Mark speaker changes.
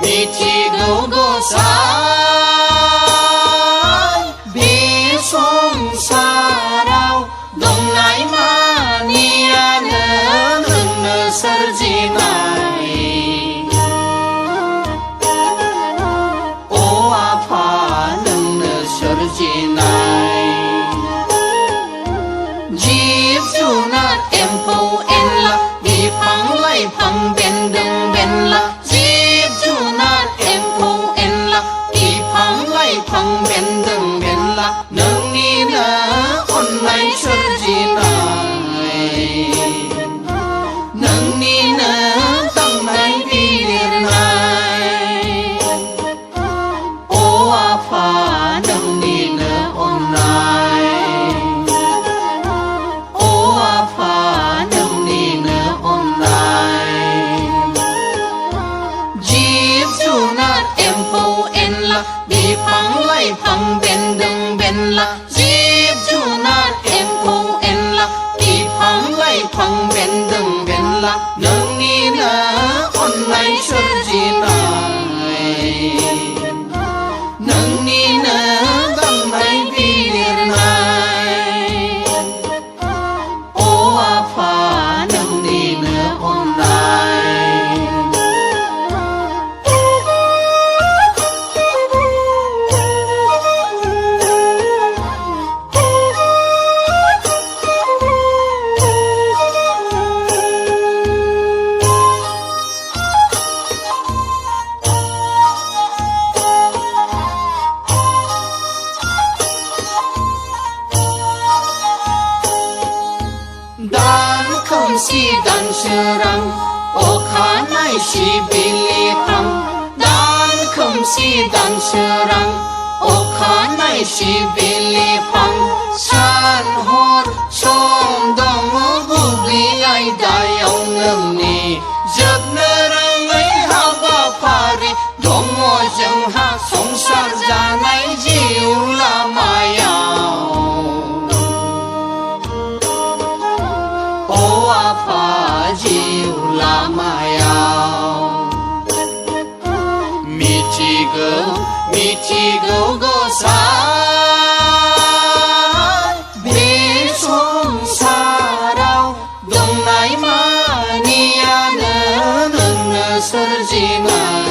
Speaker 1: 미치고 고살 비송사라w 동나이 마니아는 hưng sarjinai ô apa hưng sarjinai जीव जुनार एम्फौ एनला बिफां लाइफां बेन्दों बेनला जिब जुनार एम्फौ एनला बिफां लाइफां बेन्दों बेनला नोंनिनो अननाय सोरजिनाय नोंनिनो दांनाय बिलिरनाय अ आफा नोंनिनो अननाय बिफां लाइफां बेन्दों बेनला जिब जुनार एम्फौ एनला बिफां लाइफां बेन्दों बेनला नोंनिनो अननाय सोरजिनाय नोंनिनो दांनाय बिलिरनाय अ आफा नोंनिनो अननाय खोमसि दानसोरां अखानायसि बिलिफां दान खोमसि दानसोरां अखानायसि बिलिफां सान हर सम दङ बुब्लि आयदायाव नोंनि जोबनो रोङै हाबाफारि दङ जोंहा संसार जानाय जिउ लामायाव आफा जिउ लामायाव मिथिगौ गसाय बे संसाराव दंनाय मानियानो नोंनो सोरजिनाय